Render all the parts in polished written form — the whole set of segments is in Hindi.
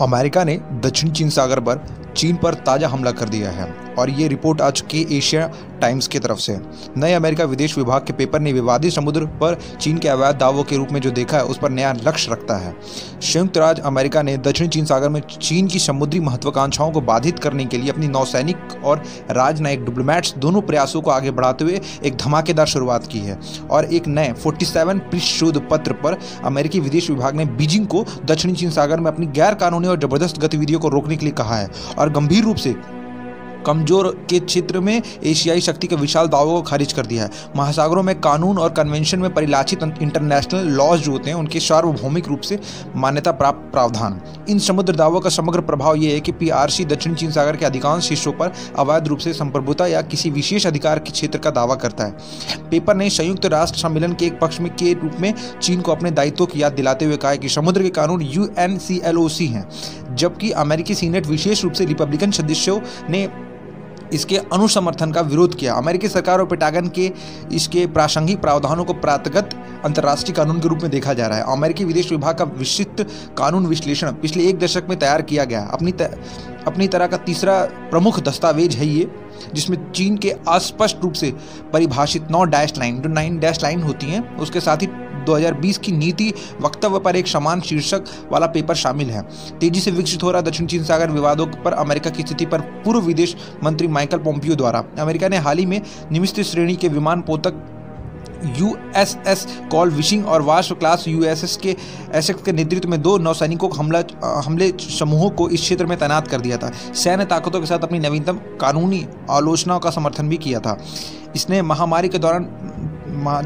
अमेरिका ने दक्षिण चीन सागर पर चीन पर ताज़ा हमला कर दिया है और ये रिपोर्ट आ चुकी है एशिया टाइम्स की तरफ से। नए अमेरिका विदेश विभाग के पेपर ने विवादित समुद्र पर चीन के अवैध दावों के रूप में जो देखा है उस पर नया लक्ष्य रखता है। संयुक्त राज्य अमेरिका ने दक्षिण चीन सागर में चीन की समुद्री महत्वाकांक्षाओं को बाधित करने के लिए अपनी नौसैनिक और राजनयिक डिप्लोमेट्स दोनों प्रयासों को आगे बढ़ाते हुए एक धमाकेदार शुरुआत की है और एक नए 47 पृष्ठ शोध पत्र पर अमेरिकी विदेश विभाग ने बीजिंग को दक्षिणी चीन सागर में अपनी गैर कानूनी और जबरदस्त गतिविधियों को रोकने के लिए कहा है और गंभीर रूप से कमजोर के क्षेत्र में एशियाई शक्ति के विशाल दावों को खारिज कर दिया है। महासागरों में कानून और कन्वेंशन में परिलाक्षित इंटरनेशनल लॉज जो होते हैं उनके सार्वभौमिक रूप से मान्यता प्राप्त प्रावधान। इन समुद्र दावों का समग्र प्रभाव यह है कि पीआरसी दक्षिण चीन सागर के अधिकांश हिस्सों पर अवैध रूप से संप्रभुता या किसी विशेष अधिकार के क्षेत्र का दावा करता है। पेपर ने संयुक्त राष्ट्र सम्मेलन के एक पक्ष में के रूप में चीन को अपने दायित्वों की याद दिलाते हुए कहा है कि समुद्र के कानून UNCLOC हैं, जबकि अमेरिकी सीनेट विशेष रूप से रिपब्लिकन सदस्यों ने इसके अनुसमर्थन का विरोध किया। अमेरिकी सरकार और पेंटागन के इसके प्रासंगिक प्रावधानों को प्रातगत अंतर्राष्ट्रीय कानून के रूप में देखा जा रहा है। अमेरिकी विदेश विभाग का विस्तृत कानून विश्लेषण पिछले एक दशक में तैयार किया गया। अपनी तरह का तीसरा प्रमुख दस्तावेज है ये, जिसमें चीन के अस्पष्ट रूप से परिभाषित 9 डैश लाइन जो 9 डैश लाइन होती हैं उसके साथ ही 2020 की नीति वक्तव्य पर एक समान शीर्षक वाला पेपर शामिल है। तेजी से विकसित हो रहा दक्षिण चीन सागर विवादों पर अमेरिका की स्थिति पर पूर्व विदेश मंत्री माइकल पोम्पियो द्वारा अमेरिका ने हाल ही में निम्न श्रेणी के विमान पोतक USS कॉल विशिंग और वार्श क्लास USS के एसेक्स के नेतृत्व में 2 नौसैनिकों को हमले समूहों को इस क्षेत्र में तैनात कर दिया था। सैन्य ताकतों के साथ अपनी नवीनतम कानूनी आलोचनाओं का समर्थन भी किया था। इसने महामारी के दौरान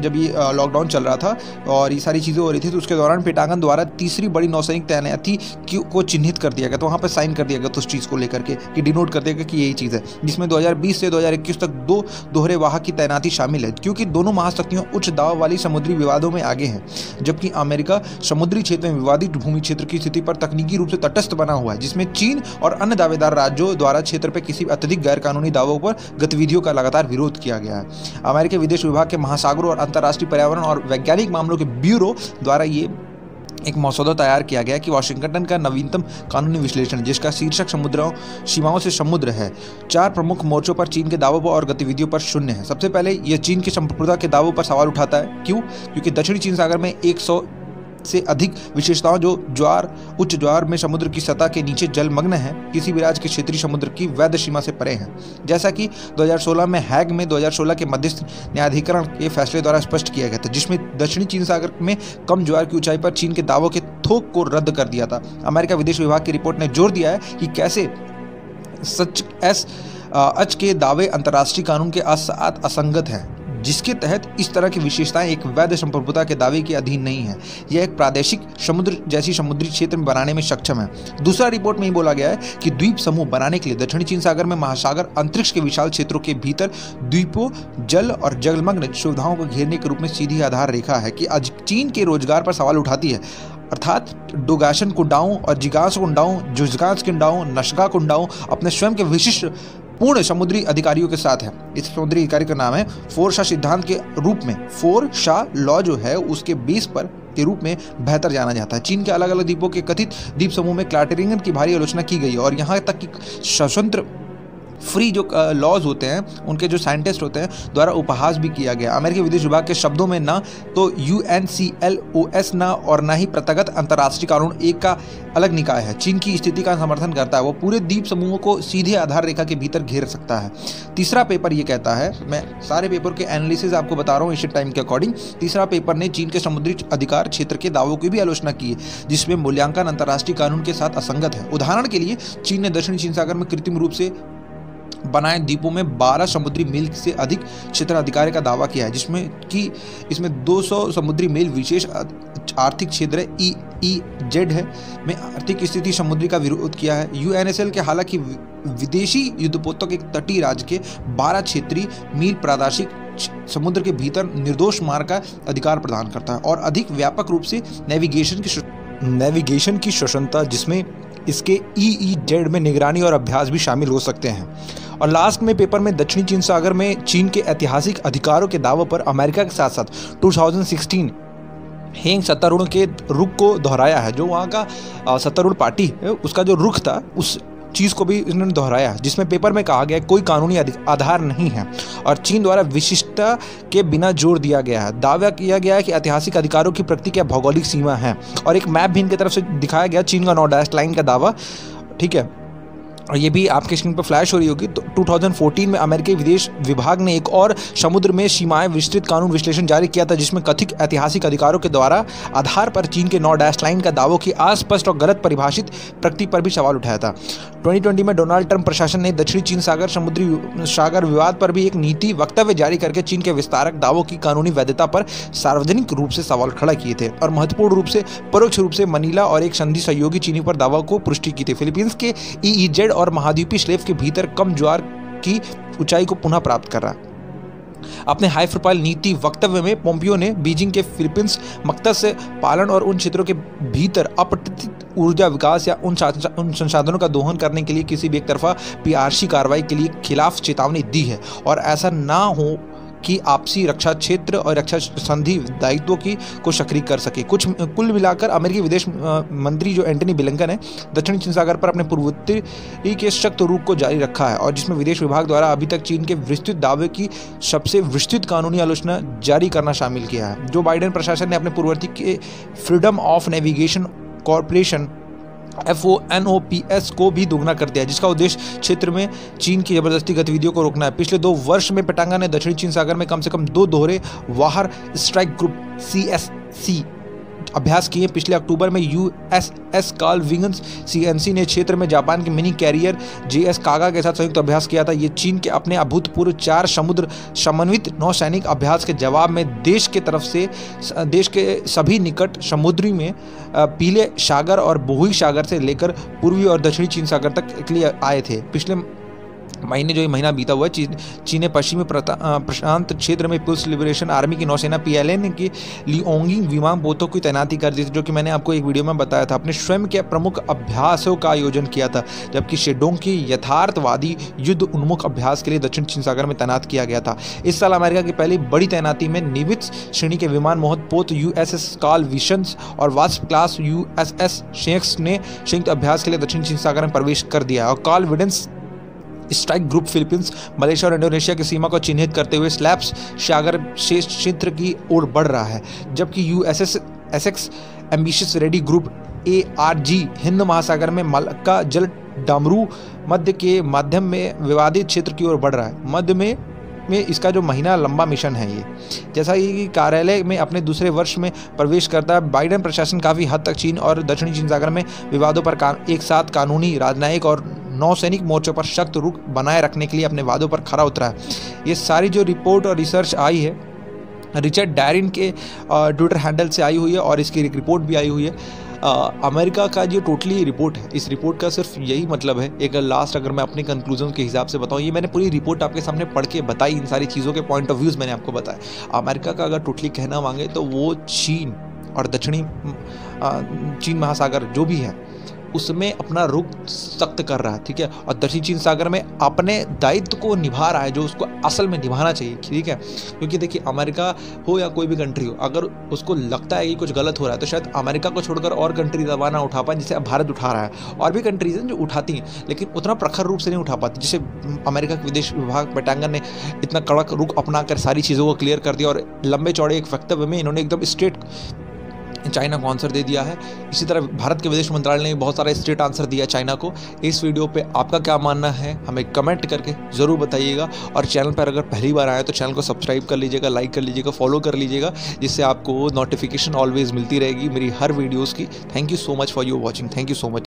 जब ये लॉकडाउन चल रहा था और ये सारी चीज़ें हो रही थी तो उसके दौरान पेंटागन द्वारा तीसरी बड़ी नौसैनिक तैनाती को चिन्हित कर दिया गया, तो वहाँ पर साइन कर दिया गया तो उस चीज़ को लेकर के कि डिनोट कर दिया गया कि यही चीज़ है, जिसमें 2020 से 2021 तक 2 दोहरे वाहक की तैनाती शामिल है, क्योंकि दोनों महाशक्तियों उच्च दाव वाली समुद्री विवादों में आगे हैं, जबकि अमेरिका समुद्री क्षेत्र में विवादित भूमि क्षेत्र की स्थिति पर तकनीकी रूप से तटस्थ बना हुआ है, जिसमें चीन और अन्य दावेदार राज्यों द्वारा क्षेत्र पर किसी अत्यधिक गैरकानूनी दावों पर गतिविधियों का लगातार विरोध किया गया है। अमेरिकी विदेश विभाग के महासागरों और अंतर्राष्ट्रीय पर्यावरण और वैज्ञानिक मामलों के ब्यूरो द्वारा ये एक मसौदा तैयार किया गया कि वाशिंगटन का नवीनतम कानूनी विश्लेषण, जिसका शीर्षक समुद्रों सीमाओं से समुद्र है, 4 प्रमुख मोर्चों पर चीन के दावों पर और गतिविधियों पर शून्य है। सबसे पहले यह चीन की संप्रभुता के दावों पर सवाल उठाता है। क्यों? क्योंकि दक्षिणी चीन सागर में 100 से अधिक विशेषताओं जो उच्च ज्वार में समुद्र की सतह के नीचे जलमग्न है, किसी भी राज्य के क्षेत्रीय समुद्र की वैध सीमा से परे हैं, जैसा कि 2016 में हैग में 2016 के मध्यस्थ न्यायाधिकरण के फैसले द्वारा स्पष्ट किया गया था, जिसमें दक्षिणी चीन सागर में कम ज्वार की ऊंचाई पर चीन के दावों के थोक को रद्द कर दिया था। अमेरिका विदेश विभाग की रिपोर्ट ने जोर दिया है कि कैसे एच के दावे अंतर्राष्ट्रीय कानून के साथ असंगत हैं, जिसके तहत इस तरह की विशेषताएं एक वैध संप्रभुता के दावे के अधीन नहीं है। यह एक प्रादेशिक समुद्र जैसी समुद्री क्षेत्र में बनाने में सक्षम है। दूसरा रिपोर्ट में ही बोला गया है कि द्वीप समूह बनाने के लिए दक्षिणी चीन सागर में महासागर अंतरिक्ष के विशाल क्षेत्रों के भीतर द्वीपों, जल और जलमग्न सुविधाओं को घेरने के रूप में सीधी आधार रेखा है कि आज चीन के रोजगार पर सवाल उठाती है, अर्थात डोगाशन कुंडाओं और जिगास कुंडाओं, जुजगास कुंडाओं, नशगा कुंडाओं अपने स्वयं के विशिष्ट पूर्ण समुद्री अधिकारियों के साथ है। इस समुद्री अधिकारी का नाम है फोरशा सिद्धांत के रूप में फोरशा लॉ जो है उसके बेस पर के रूप में बेहतर जाना जाता है। चीन के अलग अलग द्वीपों के कथित द्वीप समूह में क्लाटरिंगन की भारी आलोचना की गई और यहाँ तक कि स्वतंत्र फ्री जो लॉज होते हैं उनके जो साइंटिस्ट होते हैं द्वारा उपहास भी किया गया। अमेरिकी विदेश विभाग के शब्दों में ना तो UNCLOS ना और ना ही प्रथागत अंतर्राष्ट्रीय कानून एक का अलग निकाय है चीन की स्थिति का समर्थन करता है। वो पूरे द्वीप समूहों को सीधे आधार रेखा के भीतर घेर सकता है। तीसरा पेपर ये कहता है, मैं सारे पेपर के एनालिसिस आपको बता रहा हूँ एशियन टाइम के अकॉर्डिंग। तीसरा पेपर ने चीन के समुद्री अधिकार क्षेत्र के दावों की भी आलोचना की है, जिसमें मूल्यांकन अंतर्राष्ट्रीय कानून के साथ असंगत है। उदाहरण के लिए चीन ने दक्षिणी चीन सागर में कृत्रिम रूप से बनाए द्वीपों में 12 समुद्री मील से अधिक क्षेत्राधिकार का दावा किया है, जिसमें कि इसमें 200 समुद्री मील विशेष आर्थिक क्षेत्र EEZ है में आर्थिक स्थिति समुद्री का विरोध किया है। UNSL के हालांकि विदेशी युद्धपोतों के तटीय राज्य के 12 क्षेत्रीय मील प्रादेशिक समुद्र के भीतर निर्दोष मार्ग का अधिकार प्रदान करता है और अधिक व्यापक रूप से नेविगेशन की स्वतंत्रता, जिसमें इसके EEZ में निगरानी और अभ्यास भी शामिल हो सकते हैं। और लास्ट में पेपर में दक्षिणी चीन सागर में चीन के ऐतिहासिक अधिकारों के दावों पर अमेरिका के साथ साथ 2016 हेंग सत्तारूढ़ के रुख को दोहराया है। जो वहाँ का सत्तारूढ़ पार्टी है उसका जो रुख था उस चीज़ को भी इन्होंने दोहराया, जिसमें पेपर में कहा गया कोई कानूनी आधार नहीं है और चीन द्वारा विशिष्टता के बिना जोर दिया गया है। दावा किया गया है कि ऐतिहासिक अधिकारों की प्रकृति क्या भौगोलिक सीमा है और एक मैप भी इनकी तरफ से दिखाया गया, चीन का 9 डैश लाइन का दावा, ठीक है। और ये भी आपके स्क्रीन पर फ्लैश हो रही होगी। तो 2014 में अमेरिकी विदेश विभाग ने एक और समुद्र में सीमाएं विस्तृत कानून विश्लेषण जारी किया था, जिसमें कथित ऐतिहासिक अधिकारों के द्वारा आधार पर चीन के 9 डैश लाइन का दावों की अस्पष्ट और गलत परिभाषित प्रकृति पर भी सवाल उठाया था। 2020 में डोनाल्ड ट्रंप प्रशासन ने दक्षिणी चीन सागर समुद्री सागर विवाद पर भी एक नीति वक्तव्य जारी करके चीन के विस्तारक दावों की कानूनी वैधता पर सार्वजनिक रूप से सवाल खड़ा किए थे और महत्वपूर्ण रूप से परोक्ष रूप से मनीला और एक संधि सहयोगी चीनी पर दावा को पुष्टि की थी। फिलीपींस के EEZ और महाद्वीपीय स्लेव के भीतर कम ज्वार की ऊंचाई को पुनः प्राप्त कर रहा है। अपने हाई प्रोफाइल नीति वक्तव्य में पोम्पियो ने बीजिंग के फिलीपींस मत्स्य पालन और उन क्षेत्रों के भीतर अपतटित ऊर्जा विकास या उन संसाधनों का दोहन करने के लिए किसी भी एक तरफा PRC कार्रवाई के लिए खिलाफ चेतावनी दी है और ऐसा ना हो कि आपसी रक्षा क्षेत्र और रक्षा संधि दायित्वों को सक्रिय कर सके। कुल मिलाकर अमेरिकी विदेश मंत्री जो एंटनी ब्लिंकन है दक्षिणी चीन सागर पर अपने पूर्वोत्तरी के सख्त रुख को जारी रखा है और जिसमें विदेश विभाग द्वारा अभी तक चीन के विस्तृत दावे की सबसे विस्तृत कानूनी आलोचना जारी करना शामिल किया है। जो बाइडेन प्रशासन ने अपने पूर्ववर्ती के freedom of navigation corporation FONOPS को भी दोगुना कर दिया, जिसका उद्देश्य क्षेत्र में चीन की जबरदस्ती गतिविधियों को रोकना है। पिछले 2 वर्ष में पेटांगा ने दक्षिणी चीन सागर में कम से कम 2 दोहरे वाहर स्ट्राइक ग्रुप CSC अभ्यास किए। पिछले अक्टूबर में USS कार्ल विंगन्स CNC ने क्षेत्र में जापान के मिनी कैरियर JS कागा के साथ संयुक्त अभ्यास किया था। ये चीन के अपने अभूतपूर्व 4 समुद्र समन्वित नौसैनिक अभ्यास के जवाब में देश के सभी निकट समुद्री में पीले सागर और बोहुई सागर से लेकर पूर्वी और दक्षिणी चीन सागर तक के लिए आए थे। पिछले महीने जो ये महीना बीता हुआ है चीन ने पश्चिमी प्रशांत क्षेत्र में पीपुल्स लिबरेशन आर्मी की नौसेना PLN की लिओंगिंग विमान पोतों की तैनाती कर दी थी, जो कि मैंने आपको एक वीडियो में बताया था। अपने स्वयं के प्रमुख अभ्यासों का आयोजन किया था, जबकि शेडोंग की यथार्थवादी युद्ध उन्मुख अभ्यास के लिए दक्षिण चीन सागर में तैनात किया गया था। इस साल अमेरिका की पहली बड़ी तैनाती में निवित्स श्रेणी के विमान मोहत पोत USS कार्ल विशंस और वास्प क्लास USS शेक्स ने संयुक्त अभ्यास के लिए दक्षिण चीन सागर में प्रवेश कर दिया और कार्ल विडेंस स्ट्राइक ग्रुप फिलीपींस, मलेशिया और इंडोनेशिया की सीमा को चिन्हित करते हुए स्लैब्स सागर क्षेत्र की ओर बढ़ रहा है, जबकि USS Essex ambitious ready group ARG Hind महासागर में मलक्का जल डामरू मध्य के माध्यम में विवादित क्षेत्र की ओर बढ़ रहा है। मध्य में इसका जो महीना लंबा मिशन है ये, जैसा कि कार्यालय में अपने दूसरे वर्ष में प्रवेश करता है। बाइडेन प्रशासन काफ़ी हद तक चीन और दक्षिणी चीन सागर में विवादों पर एक साथ कानूनी, राजनयिक और नौसैनिक मोर्चों पर सख्त रुख बनाए रखने के लिए अपने वादों पर खरा उतरा है। ये सारी जो रिपोर्ट और रिसर्च आई है रिचर्ड डायरिन के ट्विटर हैंडल से आई हुई है और इसकी एक रिपोर्ट भी आई हुई है। अमेरिका का जो टोटली रिपोर्ट है, इस रिपोर्ट का सिर्फ यही मतलब है, एक लास्ट अगर मैं अपने कंक्लूजन के हिसाब से बताऊं, ये मैंने पूरी रिपोर्ट आपके सामने पढ़ के बताई, इन सारी चीज़ों के पॉइंट ऑफ व्यूज़ मैंने आपको बताया। अमेरिका का अगर टोटली कहना मांगे तो वो चीन और दक्षिणी चीन महासागर जो भी है उसमें अपना रुख सख्त कर रहा है, ठीक है, और दक्षिण चीन सागर में अपने दायित्व को निभा रहा है जो उसको असल में निभाना चाहिए, ठीक है। क्योंकि देखिए अमेरिका हो या कोई भी कंट्री हो, अगर उसको लगता है कि कुछ गलत हो रहा है तो शायद अमेरिका को छोड़कर और कंट्री दबा ना उठा पाए, जिसे अब भारत उठा रहा है। और भी कंट्रीज हैं जो उठाती हैं लेकिन उतना प्रखर रूप से नहीं उठा पाती, जिसे अमेरिका के विदेश विभाग पेटांगन ने इतना कड़क रुख अपना कर सारी चीज़ों को क्लियर कर दिया और लंबे चौड़े एक वक्तव्य में इन्होंने एकदम स्ट्रेट चाइना को आंसर दे दिया है। इसी तरह भारत के विदेश मंत्रालय ने बहुत सारा स्ट्रेट आंसर दिया चाइना को। इस वीडियो पे आपका क्या मानना है हमें कमेंट करके ज़रूर बताइएगा और चैनल पर अगर पहली बार आए तो चैनल को सब्सक्राइब कर लीजिएगा, लाइक कर लीजिएगा, फॉलो कर लीजिएगा, जिससे आपको नोटिफिकेशन ऑलवेज मिलती रहेगी मेरी हर वीडियोज़ की। Thank you so much for your watching. Thank you so much.